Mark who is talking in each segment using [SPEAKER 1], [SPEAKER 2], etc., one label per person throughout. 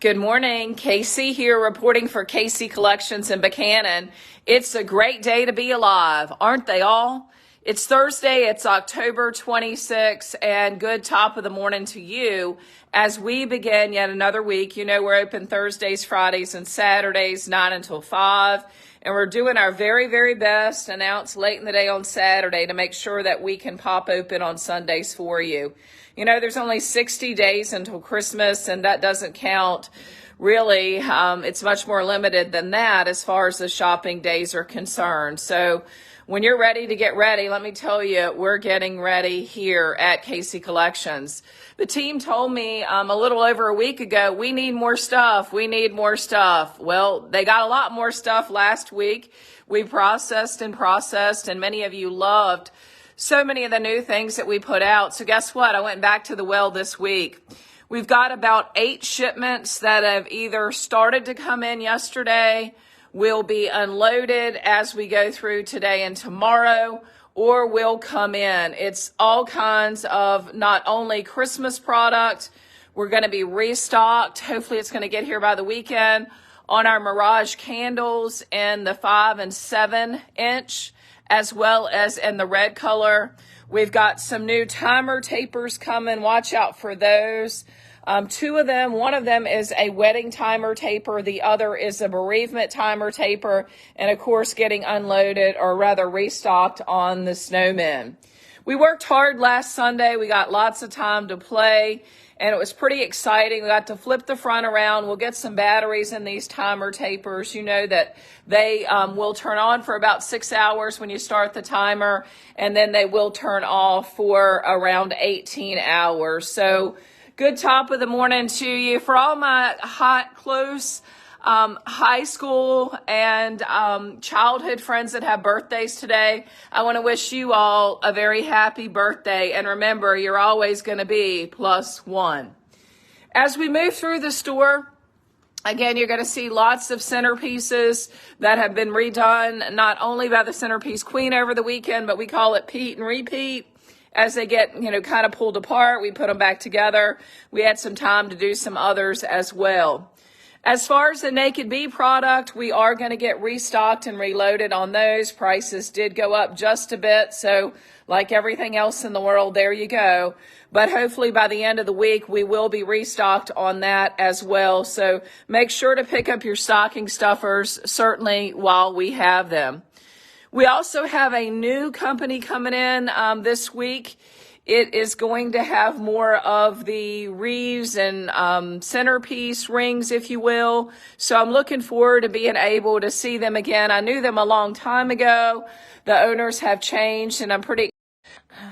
[SPEAKER 1] Good morning. Casey here reporting for Casey Collections in Buchanan. It's a great day to be alive, aren't they all? It's Thursday, it's October 26th, and good top of the morning to you as we begin yet another week. You know, we're open Thursdays, Fridays, and Saturdays, 9 until 5. And we're doing our very, very best, announced late in the day on Saturday, to make sure that we can pop open on Sundays for you. You know, there's only 60 days until Christmas, and that doesn't count. Really, it's much more limited than that as far as the shopping days are concerned. So when you're ready to get ready, let me tell you, we're getting ready here at Casey Collections. The team told me a little over a week ago, we need more stuff. We need more stuff. Well, they got a lot more stuff last week. We processed, and many of you loved so many of the new things that we put out. So guess what? I went back to the well this week. We've got about 8 shipments that have either started to come in yesterday, will be unloaded as we go through today and tomorrow, or will come in. It's all kinds of not only Christmas product. We're going to be restocked. Hopefully it's going to get here by the weekend on our Mirage candles in the 5 and 7 inch, as well as in the red color. We've got some new timer tapers coming. Watch out for those. 2 of them, one of them is a wedding timer taper. The other is a bereavement timer taper. And of course, getting unloaded, or rather restocked, on the snowmen. We worked hard last Sunday. We got lots of time to play, and it was pretty exciting. We got to flip the front around. We'll get some batteries in these timer tapers. You know that they will turn on for about 6 hours when you start the timer, and then they will turn off for around 18 hours. So good top of the morning to you. For all my close high school and childhood friends that have birthdays today, I want to wish you all a very happy birthday. And remember, you're always going to be +1. As we move through the store, again, you're going to see lots of centerpieces that have been redone, not only by the Centerpiece Queen over the weekend, but we call it Pete and Repeat. As they get, kind of pulled apart, we put them back together. We had some time to do some others as well. As far as the Naked Bee product, we are going to get restocked and reloaded on those. Prices did go up just a bit, so like everything else in the world, there you go. But hopefully by the end of the week, we will be restocked on that as well. So make sure to pick up your stocking stuffers, certainly while we have them. We also have a new company coming in this week. It is going to have more of the wreaths and centerpiece rings, if you will. So I'm looking forward to being able to see them again. I knew them a long time ago. The owners have changed, and I'm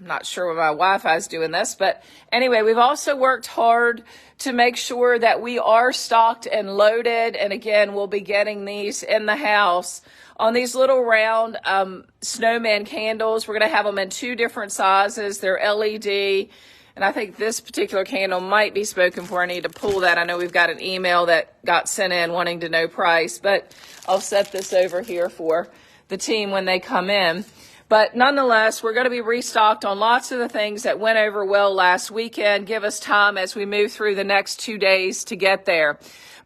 [SPEAKER 1] not sure why my Wi-Fi is doing this, but anyway, we've also worked hard to make sure that we are stocked and loaded. And again, we'll be getting these in the house on these little round snowman candles. We're going to have them in 2 different sizes. They're LED, and I think this particular candle might be spoken for. I need to pull that. I know we've got an email that got sent in wanting to know price, but I'll set this over here for the team when they come in. But nonetheless, we're going to be restocked on lots of the things that went over well last weekend. Give us time as we move through the next 2 days to get there.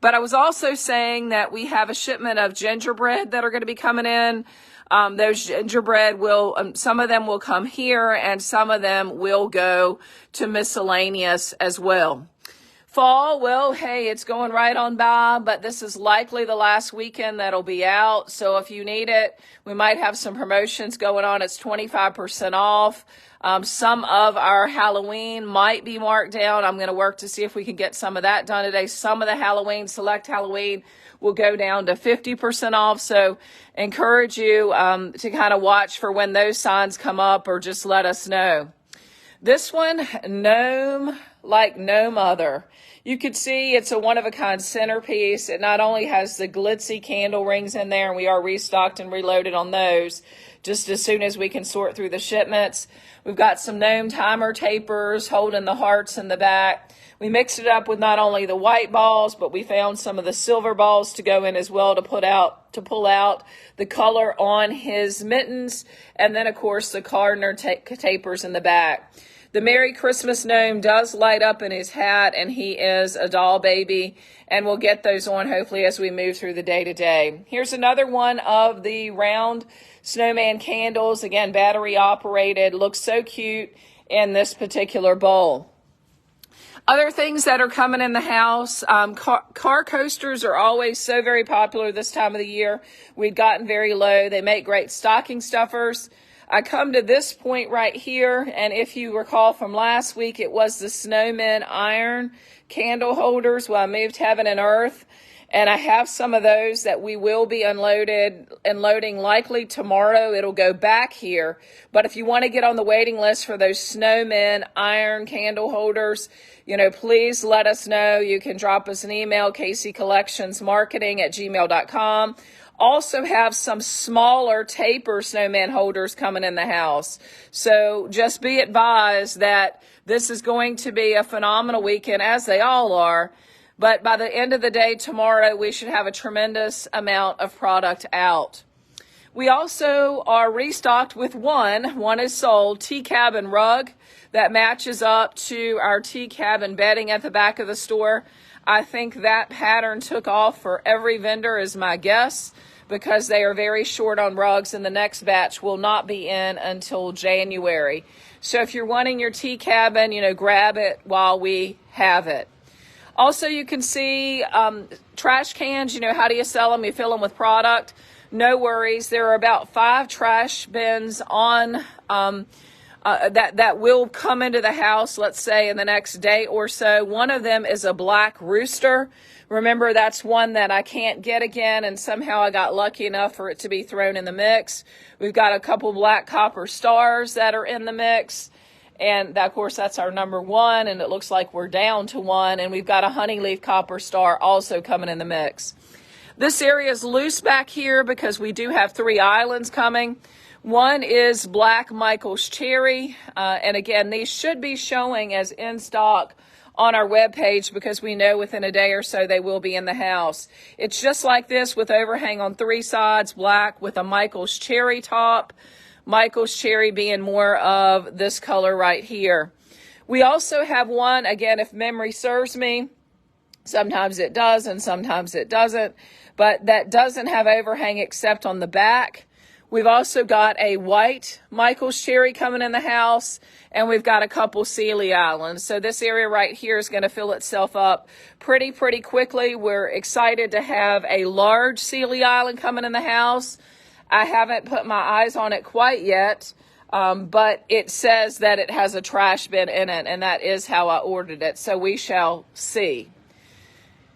[SPEAKER 1] But I was also saying that we have a shipment of gingerbread that are going to be coming in. Those gingerbread will, some of them will come here, and some of them will go to miscellaneous as well. Fall, well, hey, it's going right on by, but this is likely the last weekend that'll be out. So if you need it, we might have some promotions going on. It's 25% off. Some of our Halloween might be marked down. I'm going to work to see if we can get some of that done today. Some of the Halloween, select Halloween, will go down to 50% off. So encourage you to kind of watch for when those signs come up, or just let us know. This one, gnome like no other. You could see it's a one-of-a-kind centerpiece. It not only has the glitzy candle rings in there, and we are restocked and reloaded on those just as soon as we can sort through the shipments. We've got some gnome timer tapers holding the hearts in the back. We mixed it up with not only the white balls, but we found some of the silver balls to go in as well to pull out the color on his mittens. And then, of course, the Gardner tapers in the back. The Merry Christmas gnome does light up in his hat, and he is a doll baby, and we'll get those on hopefully as we move through the day today. Here's another one of the round snowman candles. Again, battery operated. Looks so cute in this particular bowl. Other things that are coming in the house, car coasters are always so very popular this time of the year. We've gotten very low. They make great stocking stuffers. I come to this point right here, and if you recall from last week, it was the Snowmen iron candle holders. Well, I moved heaven and earth, and I have some of those that we will be unloading likely tomorrow. It'll go back here. But if you want to get on the waiting list for those Snowmen iron candle holders, please let us know. You can drop us an email, kccollectionsmarketing@gmail.com. Also have some smaller taper snowman holders coming in the house. So just be advised that this is going to be a phenomenal weekend, as they all are. But by the end of the day tomorrow, we should have a tremendous amount of product out. We also are restocked with one is sold, tea cabin rug that matches up to our tea cabin bedding at the back of the store. I think that pattern took off for every vendor is my guess, because they are very short on rugs, and the next batch will not be in until January. So if you're wanting your tea cabin, grab it while we have it. Also, you can see trash cans. How do you sell them? You fill them with product. No worries. There are about 5 trash bins on that will come into the house, let's say, in the next day or so. One of them is a black rooster. Remember, that's one that I can't get again, and somehow I got lucky enough for it to be thrown in the mix. We've got a couple black copper stars that are in the mix. And, of course, that's our number 1, and it looks like we're down to 1. And we've got a honeyleaf copper star also coming in the mix. This area is loose back here because we do have 3 islands coming. One is Black Michael's Cherry. And, again, these should be showing as in stock on our webpage because we know within a day or so they will be in the house. It's just like this with overhang on 3 sides, black with a Michael's Cherry top. Michael's Cherry being more of this color right here. We also have one, again, if memory serves me, sometimes it does and sometimes it doesn't, but that doesn't have overhang except on the back. We've also got a white Michael's Cherry coming in the house, and we've got a couple Sealy Islands. So this area right here is going to fill itself up pretty quickly. We're excited to have a large Sealy Island coming in the house. I haven't put my eyes on it quite yet, but it says that it has a trash bin in it, and that is how I ordered it, so we shall see.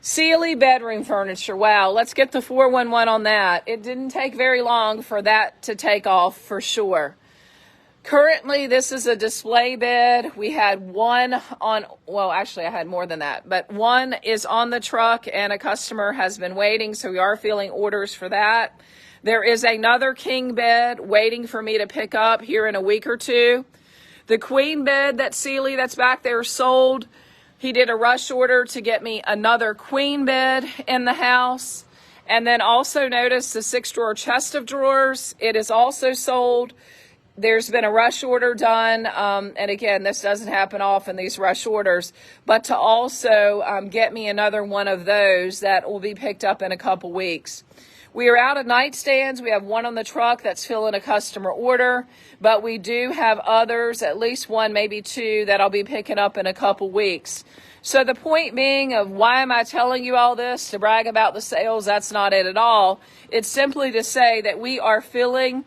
[SPEAKER 1] Sealy bedroom furniture. Wow, let's get the 411 on that. It didn't take very long for that to take off for sure. Currently, this is a display bed. We had one on, well, actually I had more than that, but one is on the truck and a customer has been waiting, so we are filling orders for that. There is another king bed waiting for me to pick up here in a week or two. The queen bed that Sealy that's back there sold. He did a rush order to get me another queen bed in the house. And then also notice the 6-drawer chest of drawers. It is also sold. There's been a rush order done. And again, this doesn't happen often, these rush orders. But to also get me another one of those that will be picked up in a couple weeks. We are out of nightstands. We have one on the truck that's filling a customer order, but we do have others, at least one, maybe 2, that I'll be picking up in a couple weeks. So the point being of why am I telling you all this? To brag about the sales? That's not it at all. It's simply to say that we are filling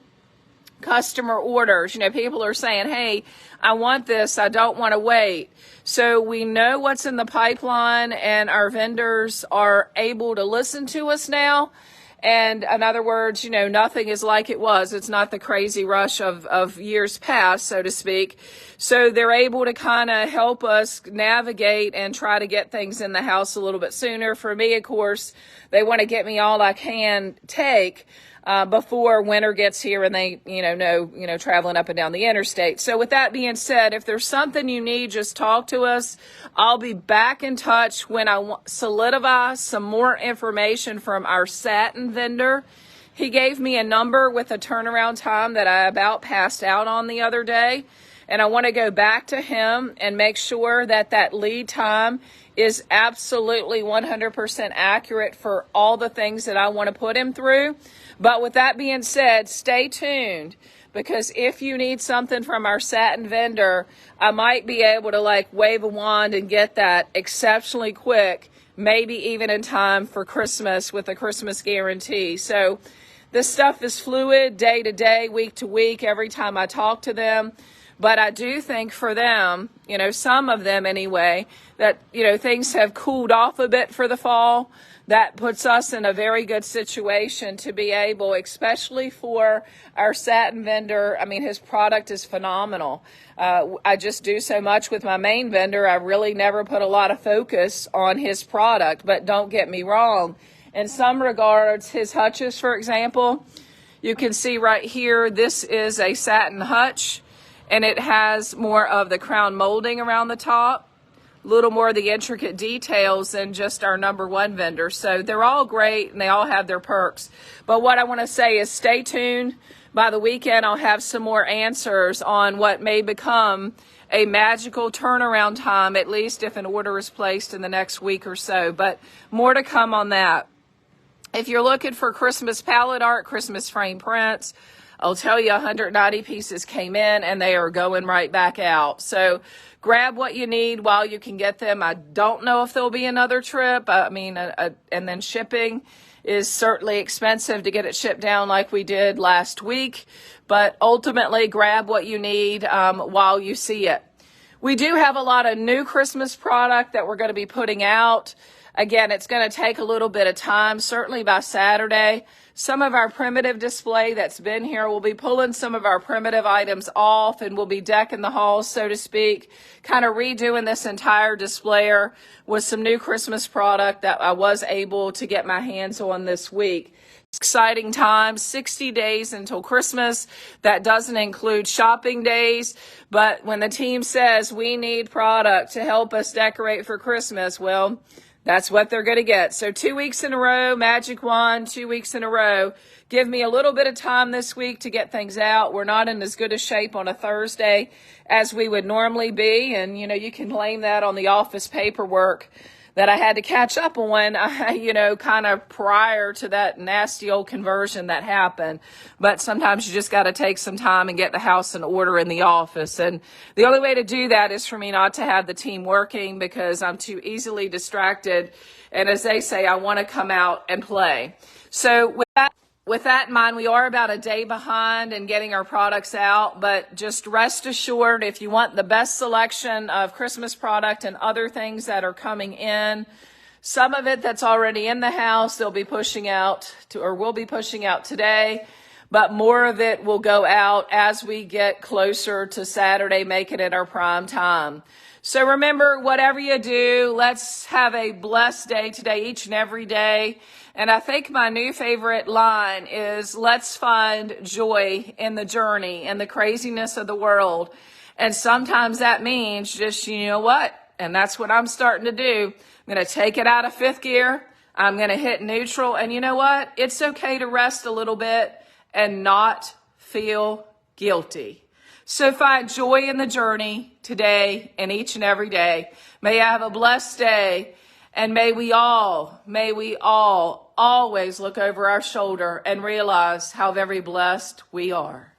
[SPEAKER 1] customer orders. People are saying, hey, I want this. I don't want to wait. So we know what's in the pipeline, and our vendors are able to listen to us now. And in other words, nothing is like it was. It's not the crazy rush of years past, so to speak. So they're able to kind of help us navigate and try to get things in the house a little bit sooner. For me, of course, they want to get me all I can take before winter gets here and they, traveling up and down the interstate. So with that being said, if there's something you need, just talk to us. I'll be back in touch when I solidify some more information from our satin vendor. He gave me a number with a turnaround time that I about passed out on the other day. and I want to go back to him and make sure that that lead time is absolutely 100% accurate for all the things that I want to put him through. But with that being said, stay tuned, because if you need something from our satin vendor, I might be able to like wave a wand and get that exceptionally quick, maybe even in time for Christmas with a Christmas guarantee. So this stuff is fluid day to day, week to week, every time I talk to them. But I do think for them, some of them anyway, that, things have cooled off a bit for the fall. That puts us in a very good situation to be able, especially for our satin vendor. I mean, his product is phenomenal. I just do so much with my main vendor. I really never put a lot of focus on his product, but don't get me wrong. In some regards, his hutches, for example, you can see right here, this is a satin hutch, and it has more of the crown molding around the top. A little more of the intricate details than just our number one vendor. So they're all great and they all have their perks. But what I want to say is stay tuned. By the weekend, I'll have some more answers on what may become a magical turnaround time, at least if an order is placed in the next week or so. But more to come on that. If you're looking for Christmas palette art, Christmas frame prints, I'll tell you 190 pieces came in and they are going right back out. So grab what you need while you can get them. I don't know if there'll be another trip. And then shipping is certainly expensive to get it shipped down like we did last week. But ultimately, grab what you need while you see it. We do have a lot of new Christmas product that we're going to be putting out. Again, it's going to take a little bit of time, certainly by Saturday. Some of our primitive display that's been here, we'll be pulling some of our primitive items off and we'll be decking the halls, so to speak, kind of redoing this entire displayer with some new Christmas product that I was able to get my hands on this week. Exciting times, 60 days until Christmas. That doesn't include shopping days, but when the team says we need product to help us decorate for Christmas, well, that's what they're going to get. So 2 weeks in a row, magic wand, 2 weeks in a row. Give me a little bit of time this week to get things out. We're not in as good a shape on a Thursday as we would normally be. And, you can blame that on the office paperwork that I had to catch up on, kind of prior to that nasty old conversion that happened. But sometimes you just got to take some time and get the house in order in the office. And the only way to do that is for me not to have the team working because I'm too easily distracted. And as they say, I want to come out and play. So with that in mind, we are about a day behind in getting our products out, but just rest assured, if you want the best selection of Christmas product and other things that are coming in, some of it that's already in the house, we'll be pushing out today, but more of it will go out as we get closer to Saturday, making it our prime time. So remember, whatever you do, let's have a blessed day today, each and every day. And I think my new favorite line is, let's find joy in the journey and the craziness of the world. And sometimes that means just, what? And that's what I'm starting to do. I'm going to take it out of fifth gear. I'm going to hit neutral. And you know what? It's okay to rest a little bit and not feel guilty. So find joy in the journey today and each and every day. May you have a blessed day. And may we all always look over our shoulder and realize how very blessed we are.